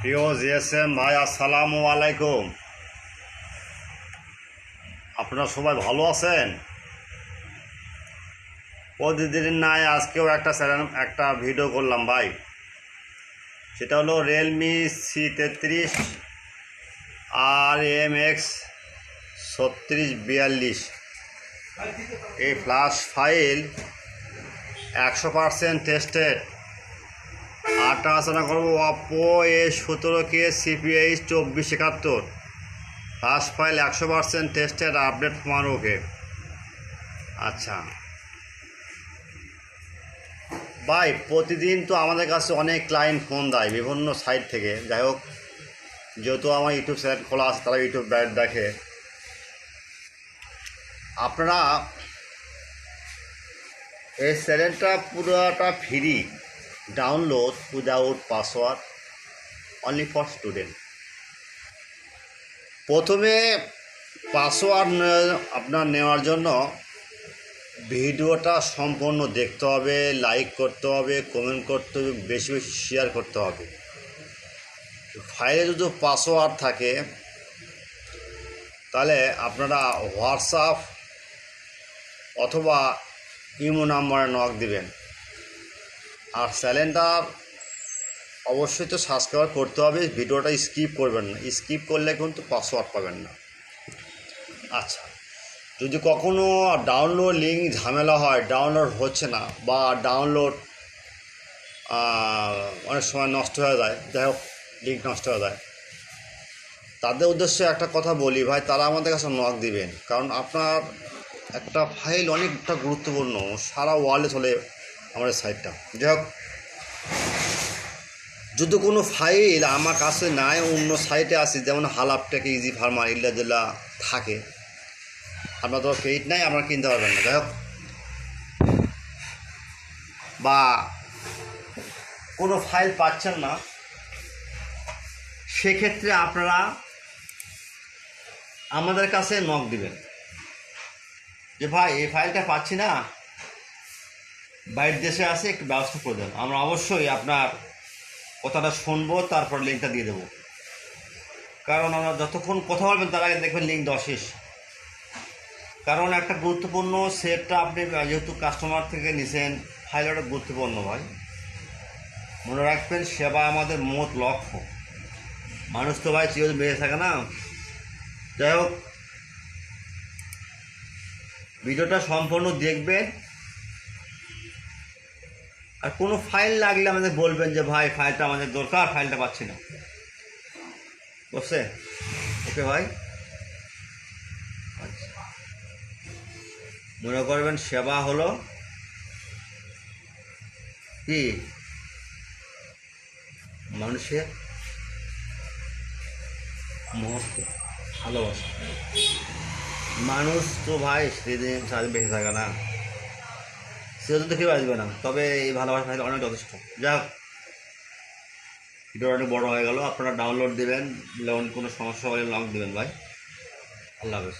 প্রিয় জিএসএম ভাই, আসসালামু আলাইকুম। আপনারা সবাই ভালো আছেন? প্রতিদিন নাই আজকেও একটা ভিডিও করলাম ভাই। সেটা হলো রিয়েলমি C33 RMX3624। এই ফ্ল্যাশ ফাইল 100% টেস্টেড। আর আলোচনা করবো Oppo A17K CPH 2471। Flash file 100% tested, update ফর্মার ওকে। আচ্ছা ভাই, প্রতিদিন তো আমাদের কাছে অনেক ক্লায়েন্ট ফোন দেয় বিভিন্ন সাইট থেকে। যাই হোক, যেহেতু আমার ইউটিউব চ্যানেল খোলা আছে, তারা ইউটিউব দেখে। আপনারা এই চ্যানেলটা পুরোটা free, download without password, only for student. প্রথমে পাসওয়ার্ড আপনার নেওয়ার জন্য ভিডিওটা সম্পূর্ণ দেখতে হবে, লাইক করতে হবে, কমেন্ট করতে হবে, বেশি বেশি শেয়ার করতে হবে। ফাইলে যদি পাসওয়ার্ড থাকে তাহলে আপনারা হোয়াটসঅ্যাপ অথবা ইমো নাম্বারে নক দিবেন। আর চ্যানেলটা অবশ্যই তো সাবস্ক্রাইব করতে হবে, ভিডিওটা স্কিপ করবেন না। স্কিপ করলে কিন্তু পাসওয়ার্ড পাবেন না। আচ্ছা, যদি কখনও ডাউনলোড লিঙ্ক ঝামেলা হয়, ডাউনলোড হচ্ছে না বা ডাউনলোড অনেক সময় নষ্ট হয়ে যায়, যাই হোক লিঙ্ক নষ্ট হয়ে যায়, তাদের উদ্দেশ্যে একটা কথা বলি ভাই, তারা আমাদের কাছে নক দিবেন। কারণ আপনার একটা ফাইল অনেকটা গুরুত্বপূর্ণ, সারা ওয়ার্ল্ডে চলে আমাদের সাইটটা। যাই হোক, যদি কোনো ফাইল আমার কাছে নাই, অন্য সাইটে আছে, যেমন হালাপটেক, ইজি ফার্মার, ইল্লা জেলা থাকে, আপনার তো ক্রেডিট নাই, আপনারা কিনতে পারবেন না। যাই হোক, বা কোনো ফাইল পাচ্ছেন না, সেক্ষেত্রে আপনারা আমাদের কাছে নক দিবেন যে ভাই এই ফাইলটা পাচ্ছি না, বাইরের দেশে আছে, একটু ব্যবস্থা করে দেন। আমরা অবশ্যই আপনার কথাটা শুনবো, তারপর লিঙ্কটা দিয়ে দেবো। কারণ আমরা যতক্ষণ কথা বলবেন তার আগে দেখবেন লিঙ্ক দেওয়া শেষ। কারণ একটা গুরুত্বপূর্ণ সেটটা আপনি যেহেতু কাস্টমার থেকে নিছেন, ফাইল একটা গুরুত্বপূর্ণ ভাই। মনে রাখবেন, সেবা আমাদের মোট লক্ষ্য। মানুষ তো ভাই চিরদিন বেঁচে থাকে না। যাই হোক, ভিডিওটা সম্পূর্ণ দেখবেন। আর কোনো ফাইল লাগলে আমাদের বলবেন যে ভাই ফাইলটা আমাদের দরকার, ফাইলটা পাচ্ছি না। বুঝছে? ওকে ভাই। আচ্ছা, মনে করবেন সেবা হলো কি মানুষের মুহূর্ত ভালোবাসা। মানুষ তো ভাই সেদিন সারাদিন বেঁচে থাকে না, সেটা তো কেউ আসবে না, তবে এই ভালোবাসা থাকলে অনেক যথেষ্ট। যাই হোক, ভিডিওটা অনেক বড়ো হয়ে গেল। আপনারা ডাউনলোড দেবেন, কোনো সমস্যা হলে লক দেবেন ভাই। আল্লাহ হাফেজ।